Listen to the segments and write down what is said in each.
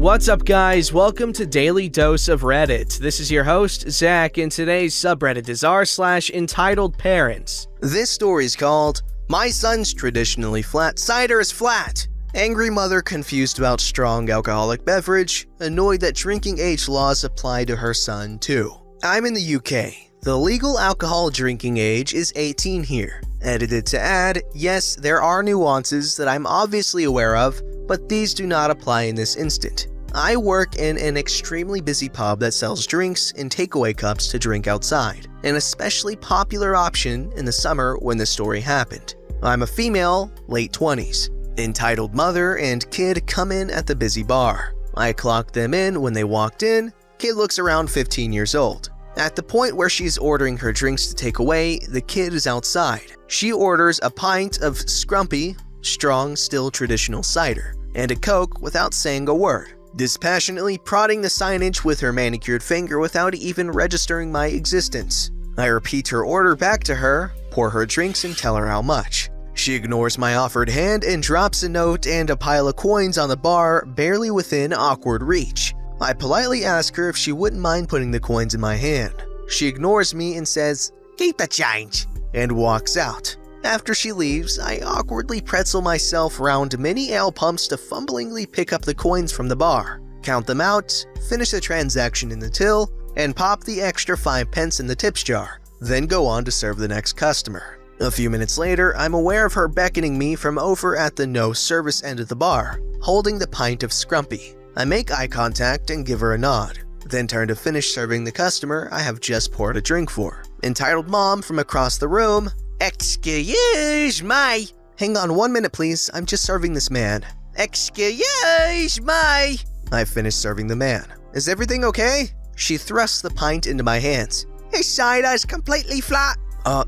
What's up, guys? Welcome to Daily Dose of Reddit. This is your host, Zach, and today's subreddit is r/EntitledParents. This story is called, My Son's Traditionally Flat Cider is Flat. Angry mother confused about strong alcoholic beverage, annoyed that drinking age laws apply to her son too. I'm in the UK. The legal alcohol drinking age is 18 here. Edited to add, yes, there are nuances that I'm obviously aware of, but these do not apply in this instant. I work in an extremely busy pub that sells drinks in takeaway cups to drink outside, an especially popular option in the summer when the story happened. I'm a female, late 20s. Entitled mother and kid come in at the busy bar. I clocked them in when they walked in. Kid looks around 15 years old. At the point where she's ordering her drinks to take away, the kid is outside. She orders a pint of Scrumpy, strong, still traditional cider, and a Coke without saying a word, dispassionately prodding the signage with her manicured finger without even registering my existence. I repeat her order back to her, pour her drinks and tell her how much. She ignores my offered hand and drops a note and a pile of coins on the bar, barely within awkward reach. I politely ask her if she wouldn't mind putting the coins in my hand. She ignores me and says, "Keep the change," and walks out. After she leaves, I awkwardly pretzel myself round many ale pumps to fumblingly pick up the coins from the bar, count them out, finish the transaction in the till, and pop the extra 5 pence in the tips jar, then go on to serve the next customer. A few minutes later, I'm aware of her beckoning me from over at the no service end of the bar, holding the pint of Scrumpy. I make eye contact and give her a nod, then turn to finish serving the customer I have just poured a drink for. Entitled mom from across the room, "Excuse me." "Hang on 1 minute please, I'm just serving this man." "Excuse me." I finish serving the man. "Is everything okay?" She thrusts the pint into my hands. "His cider's completely flat."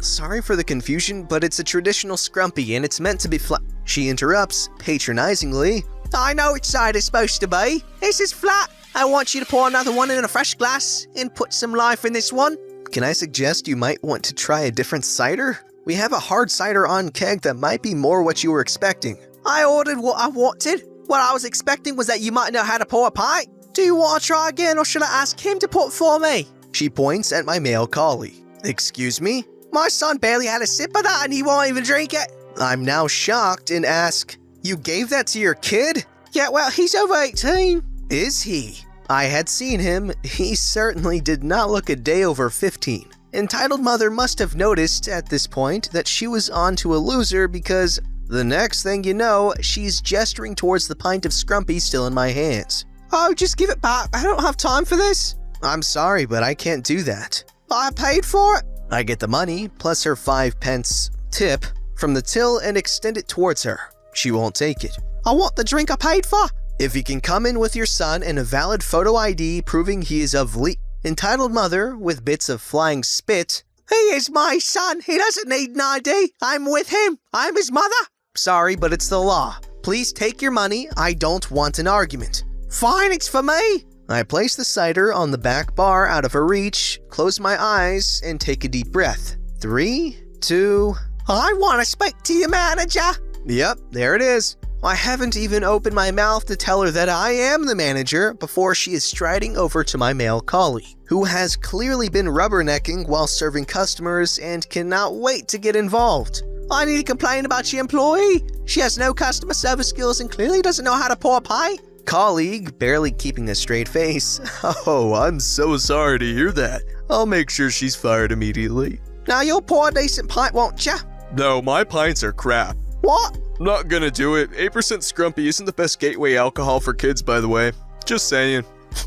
Sorry for the confusion, but it's a traditional Scrumpy and it's meant to be flat." She interrupts, patronizingly. "I know which side it's supposed to be. This is flat. I want you to pour another one in a fresh glass and put some life in this one." "Can I suggest you might want to try a different cider? We have a hard cider on keg that might be more what you were expecting." "I ordered what I wanted. What I was expecting was that you might know how to pour a pint. Do you want to try again or should I ask him to pour it for me?" She points at my male colleague. "Excuse me?" "My son barely had a sip of that and he won't even drink it." I'm now shocked and ask, "You gave that to your kid?" "Yeah, well, he's over 18. "Is he?" I had seen him. He certainly did not look a day over 15. Entitled mother must have noticed at this point that she was onto a loser because the next thing you know, she's gesturing towards the pint of Scrumpy still in my hands. "Oh, just give it back. I don't have time for this." "I'm sorry, but I can't do that." "I paid for it." I get the money, plus her 5 pence tip, from the till and extend it towards her. She won't take it. "I want the drink I paid for." "If you can come in with your son and a valid photo ID proving he is of Entitled mother, with bits of flying spit. "He is my son. He doesn't need an ID. I'm with him. I'm his mother." "Sorry, but it's the law. Please take your money. I don't want an argument." "Fine, it's for me." I place the cider on the back bar out of her reach, close my eyes, and take a deep breath. 3, 2... "I want to speak to your manager." Yep, there it is. I haven't even opened my mouth to tell her that I am the manager before she is striding over to my male colleague, who has clearly been rubbernecking while serving customers and cannot wait to get involved. "I need to complain about your employee. She has no customer service skills and clearly doesn't know how to pour a pint." Colleague, barely keeping a straight face. "Oh, I'm so sorry to hear that. I'll make sure she's fired immediately." "Now you'll pour a decent pint, won't ya?" "No, my pints are crap." "What?" "Not gonna do it. 8% Scrumpy isn't the best gateway alcohol for kids, by the way. Just saying."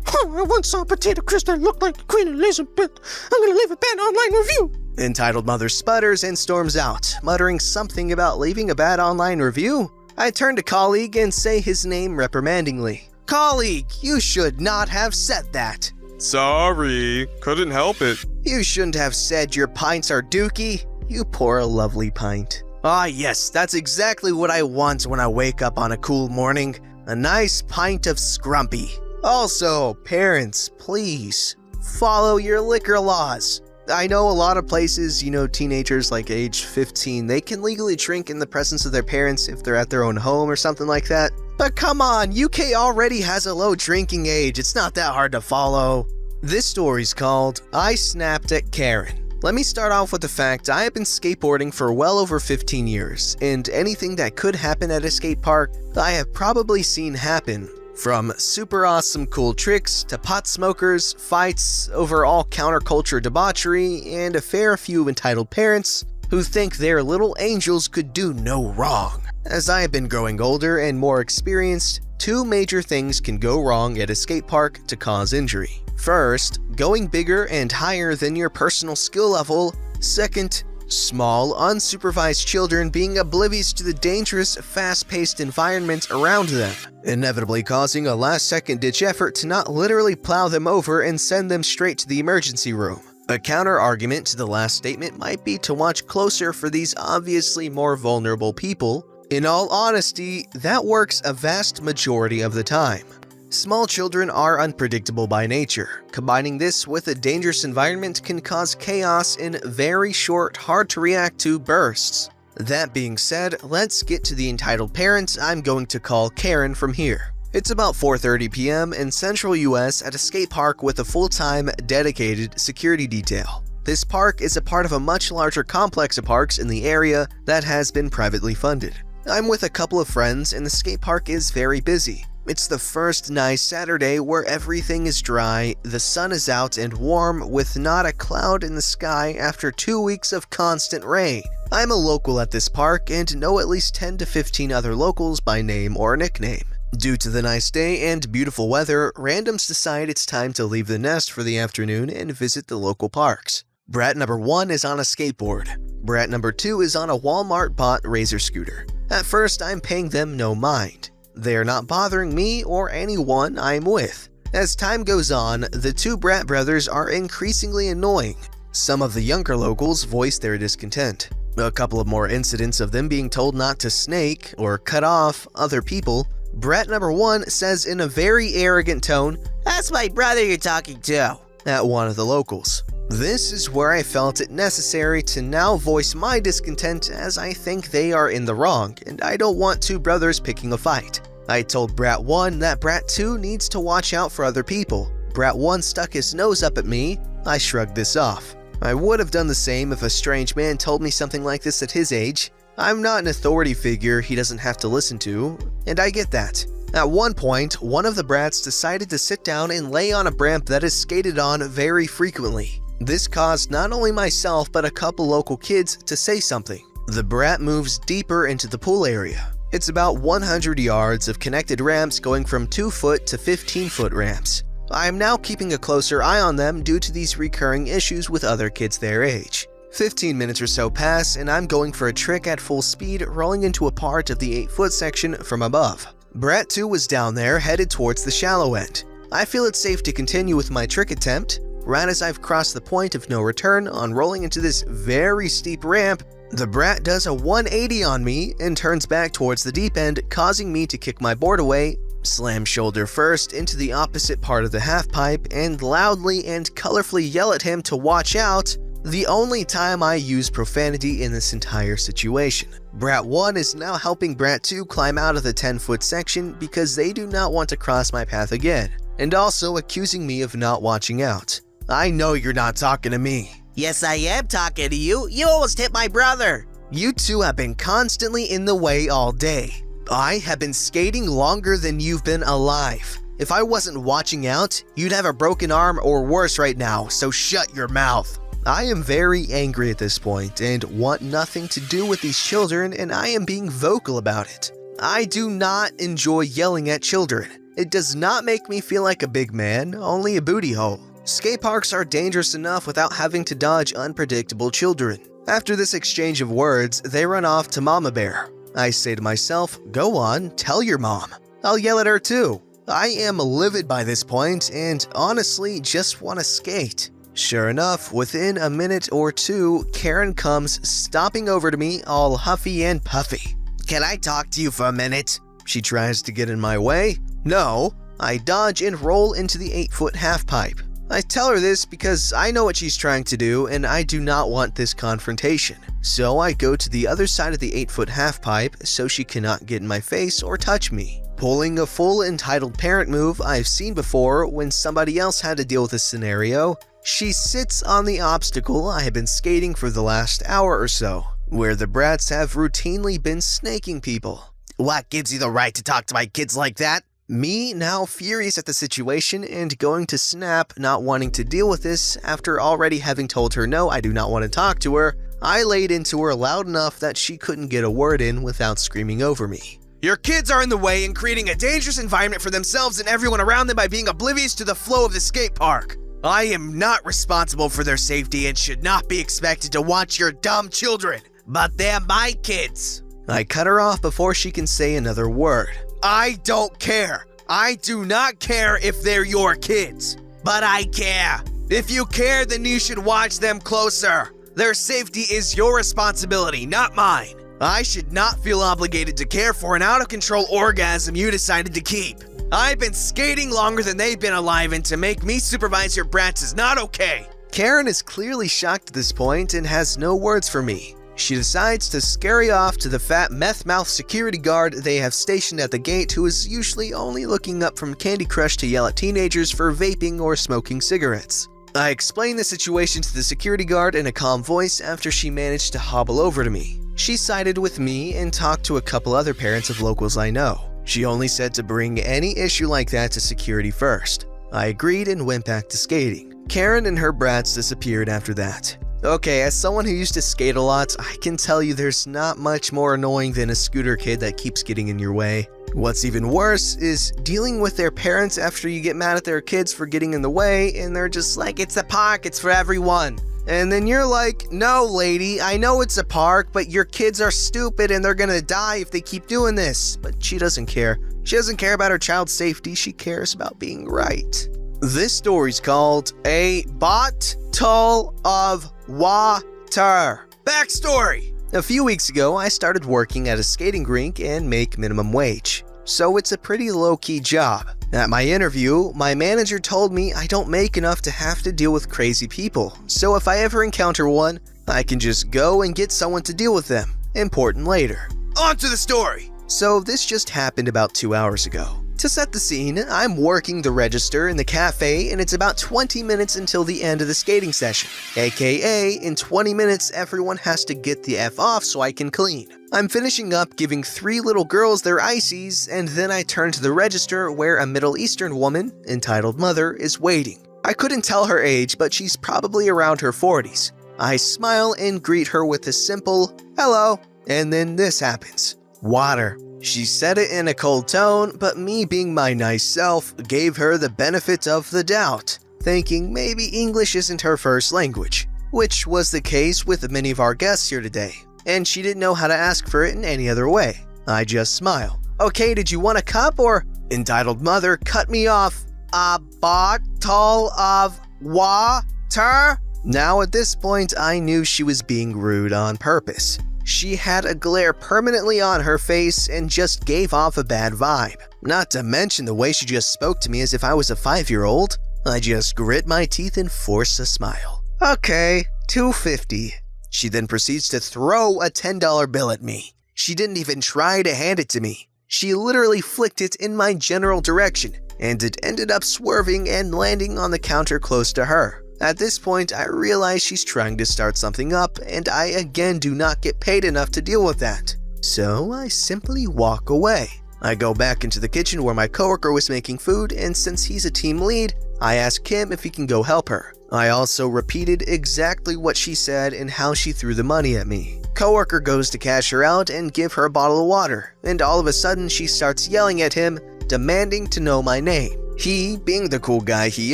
"I once saw a potato crisp that looked like Queen Elizabeth. I'm gonna leave a bad online review." Entitled mother sputters and storms out, muttering something about leaving a bad online review. I turn to colleague and say his name reprimandingly. "Colleague, you should not have said that." "Sorry, couldn't help it." "You shouldn't have said your pints are dookie. You pour a lovely pint." Ah yes, that's exactly what I want when I wake up on a cool morning. A nice pint of Scrumpy. Also, parents, please, follow your liquor laws. I know a lot of places, teenagers like age 15, they can legally drink in the presence of their parents if they're at their own home or something like that. But come on, UK already has a low drinking age, it's not that hard to follow. This story's called I Snapped at Karen. Let me start off with the fact I have been skateboarding for well over 15 years, and anything that could happen at a skate park, I have probably seen happen. From super awesome cool tricks to pot smokers, fights, overall counterculture debauchery, and a fair few entitled parents who think their little angels could do no wrong. As I have been growing older and more experienced, two major things can go wrong at a skate park to cause injury. First, going bigger and higher than your personal skill level. Second, small, unsupervised children being oblivious to the dangerous, fast-paced environment around them, inevitably causing a last-second ditch effort to not literally plow them over and send them straight to the emergency room. A counter-argument to the last statement might be to watch closer for these obviously more vulnerable people. In all honesty, that works a vast majority of the time. Small children are unpredictable by nature. Combining this with a dangerous environment can cause chaos in very short, hard-to-react-to bursts. That being said, let's get to the entitled parent I'm going to call Karen from here. It's about 4:30 p.m. in central US at a skate park with a full-time, dedicated security detail. This park is a part of a much larger complex of parks in the area that has been privately funded. I'm with a couple of friends and the skate park is very busy. It's the first nice Saturday where everything is dry, the sun is out and warm with not a cloud in the sky after 2 weeks of constant rain. I'm a local at this park and know at least 10 to 15 other locals by name or nickname. Due to the nice day and beautiful weather, randoms decide it's time to leave the nest for the afternoon and visit the local parks. Brat number 1 is on a skateboard. Brat number 2 is on a Walmart bought Razor scooter. At first, I'm paying them no mind. They are not bothering me or anyone I'm with. As time goes on, the two Brat brothers are increasingly annoying. Some of the younger locals voice their discontent. A couple of more incidents of them being told not to snake or cut off other people. Brat number 1 says in a very arrogant tone, "That's my brother you're talking to," at one of the locals. This is where I felt it necessary to now voice my discontent as I think they are in the wrong and I don't want two brothers picking a fight. I told Brat 1 that Brat 2 needs to watch out for other people. Brat 1 stuck his nose up at me. I shrugged this off. I would have done the same if a strange man told me something like this at his age. I'm not an authority figure he doesn't have to listen to, and I get that. At one point, one of the brats decided to sit down and lay on a ramp that is skated on very frequently. This caused not only myself but a couple local kids to say something. The brat moves deeper into the pool area. It's about 100 yards of connected ramps going from 2-foot to 15-foot ramps. I am now keeping a closer eye on them due to these recurring issues with other kids their age. 15 minutes or so pass and I'm going for a trick at full speed, rolling into a part of the 8-foot section from above. Brat 2 was down there headed towards the shallow end. I feel it's safe to continue with my trick attempt. Right as I've crossed the point of no return on rolling into this very steep ramp, the brat does a 180 on me and turns back towards the deep end, causing me to kick my board away, slam shoulder first into the opposite part of the halfpipe, and loudly and colorfully yell at him to watch out, the only time I use profanity in this entire situation. Brat 1 is now helping Brat 2 climb out of the 10-foot section because they do not want to cross my path again, and also accusing me of not watching out. I know you're not talking to me. Yes, I am talking to you. You almost hit my brother. You two have been constantly in the way all day. I have been skating longer than you've been alive. If I wasn't watching out, you'd have a broken arm or worse right now, so shut your mouth. I am very angry at this point and want nothing to do with these children, and I am being vocal about it. I do not enjoy yelling at children. It does not make me feel like a big man, only a booty hole. Skate parks are dangerous enough without having to dodge unpredictable children. After this exchange of words, they run off to Mama Bear. I say to myself, go on, tell your mom. I'll yell at her too. I am livid by this point and honestly just want to skate. Sure enough, within a minute or two, Karen comes stomping over to me all huffy and puffy. Can I talk to you for a minute? She tries to get in my way. No, I dodge and roll into the 8-foot halfpipe. I tell her this because I know what she's trying to do and I do not want this confrontation. So I go to the other side of the 8-foot halfpipe so she cannot get in my face or touch me. Pulling a full entitled parent move I've seen before when somebody else had to deal with a scenario, she sits on the obstacle I have been skating for the last hour or so, where the brats have routinely been snaking people. What gives you the right to talk to my kids like that? Me now furious at the situation and going to snap, not wanting to deal with this after already having told her no, I do not want to talk to her, I laid into her loud enough that she couldn't get a word in without screaming over me. Your kids are in the way and creating a dangerous environment for themselves and everyone around them by being oblivious to the flow of the skate park. I am not responsible for their safety and should not be expected to watch your dumb children. But they're my kids. I cut her off before she can say another word. I don't care. I do not care if they're your kids. But I care. If you care, then you should watch them closer. Their safety is your responsibility, not mine. I should not feel obligated to care for an out-of-control orgasm you decided to keep. I've been skating longer than they've been alive, and to make me supervise your brats is not okay. Karen is clearly shocked at this point and has no words for me. She decides to scurry off to the fat meth-mouth security guard they have stationed at the gate, who is usually only looking up from Candy Crush to yell at teenagers for vaping or smoking cigarettes. I explain the situation to the security guard in a calm voice after she managed to hobble over to me. She sided with me and talked to a couple other parents of locals I know. She only said to bring any issue like that to security first. I agreed and went back to skating. Karen and her brats disappeared after that. Okay, as someone who used to skate a lot, I can tell you there's not much more annoying than a scooter kid that keeps getting in your way. What's even worse is dealing with their parents after you get mad at their kids for getting in the way and they're just like, it's a park, it's for everyone. And then you're like, no lady, I know it's a park, but your kids are stupid and they're gonna die if they keep doing this. But she doesn't care. She doesn't care about her child's safety, she cares about being right. This story's called A Bottle of Water. Backstory. A few weeks ago, I started working at a skating rink and make minimum wage. So it's a pretty low-key job. At my interview, my manager told me I don't make enough to have to deal with crazy people. So if I ever encounter one, I can just go and get someone to deal with them. Important later. On to the story. So this just happened about 2 hours ago. To set the scene, I'm working the register in the cafe and it's about 20 minutes until the end of the skating session. AKA, in 20 minutes everyone has to get the F off so I can clean. I'm finishing up giving 3 little girls their ices and then I turn to the register where a Middle Eastern woman, entitled mother, is waiting. I couldn't tell her age, but she's probably around her 40s. I smile and greet her with a simple, hello, and then this happens. Water. She said it in a cold tone, but me being my nice self gave her the benefit of the doubt, thinking maybe English isn't her first language, which was the case with many of our guests here today, and she didn't know how to ask for it in any other way. I just smile. Okay, did you want a cup or? Entitled mother cut me off. A bottle of water? Now at this point, I knew she was being rude on purpose. She had a glare permanently on her face and just gave off a bad vibe. Not to mention the way she just spoke to me as if I was a 5-year-old. I just grit my teeth and force a smile. Okay, $2.50. She then proceeds to throw a $10 bill at me. She didn't even try to hand it to me. She literally flicked it in my general direction, and it ended up swerving and landing on the counter close to her. At this point, I realize she's trying to start something up, and I again do not get paid enough to deal with that. So I simply walk away. I go back into the kitchen where my coworker was making food, and since he's a team lead, I ask him if he can go help her. I also repeated exactly what she said and how she threw the money at me. Coworker goes to cash her out and give her a bottle of water, and all of a sudden she starts yelling at him, demanding to know my name. He, being the cool guy he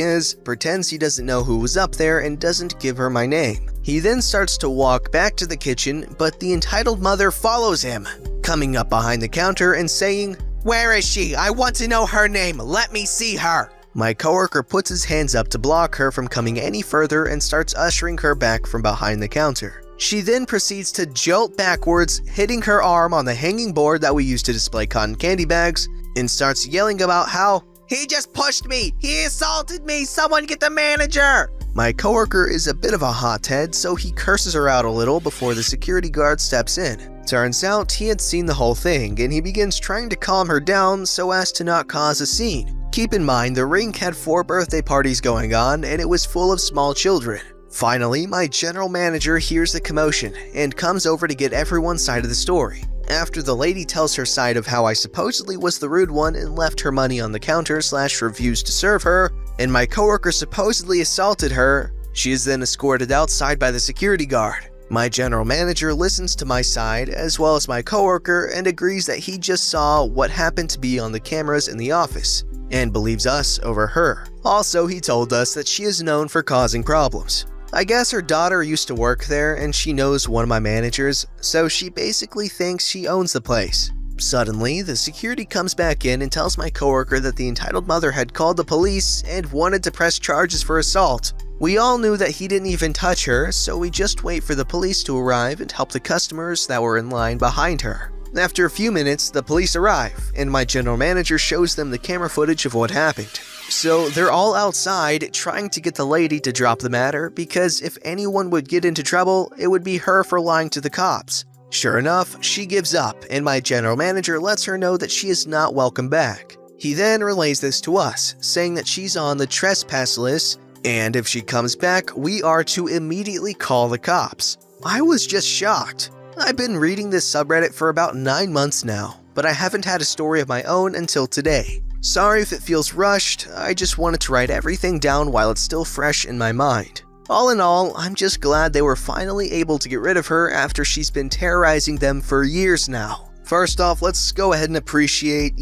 is, pretends he doesn't know who was up there and doesn't give her my name. He then starts to walk back to the kitchen, but the entitled mother follows him, coming up behind the counter and saying, Where is she? I want to know her name. Let me see her. My coworker puts his hands up to block her from coming any further and starts ushering her back from behind the counter. She then proceeds to jolt backwards, hitting her arm on the hanging board that we use to display cotton candy bags, and starts yelling about how, He just pushed me. He assaulted me. Someone get the manager. My coworker is a bit of a hothead, so he curses her out a little before the security guard steps in. Turns out he had seen the whole thing, and he begins trying to calm her down so as to not cause a scene. Keep in mind, the rink had 4 birthday parties going on, and it was full of small children. Finally, my general manager hears the commotion and comes over to get everyone's side of the story. After the lady tells her side of how I supposedly was the rude one and left her money on the counter / refused to serve her, and my coworker supposedly assaulted her, she is then escorted outside by the security guard. My general manager listens to my side as well as my coworker and agrees that he just saw what happened to be on the cameras in the office and believes us over her. Also, he told us that she is known for causing problems. I guess her daughter used to work there and she knows one of my managers, so she basically thinks she owns the place. Suddenly, the security comes back in and tells my coworker that the entitled mother had called the police and wanted to press charges for assault. We all knew that he didn't even touch her, so we just wait for the police to arrive and help the customers that were in line behind her. After a few minutes, the police arrive, and my general manager shows them the camera footage of what happened. So they're all outside trying to get the lady to drop the matter, because if anyone would get into trouble, it would be her for lying to the cops. Sure enough, she gives up, and my general manager lets her know that she is not welcome back. He then relays this to us, saying that she's on the trespass list, and if she comes back, we are to immediately call the cops. I was just shocked. I've been reading this subreddit for about 9 months now, but I haven't had a story of my own until today. Sorry if it feels rushed, I just wanted to write everything down while it's still fresh in my mind. All in all, I'm just glad they were finally able to get rid of her after she's been terrorizing them for years now. First off, let's go ahead and appreciate,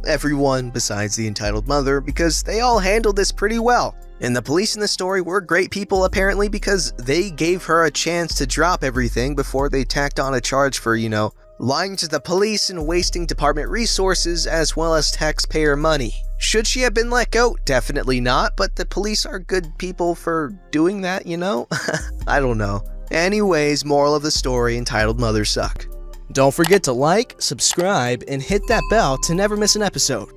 everyone besides the entitled mother, because they all handled this pretty well. And the police in the story were great people apparently, because they gave her a chance to drop everything before they tacked on a charge for, lying to the police and wasting department resources as well as taxpayer money. Should she have been let go? Definitely not, but the police are good people for doing that, I don't know. Anyways, moral of the story, entitled mothers suck. Don't forget to like, subscribe, and hit that bell to never miss an episode.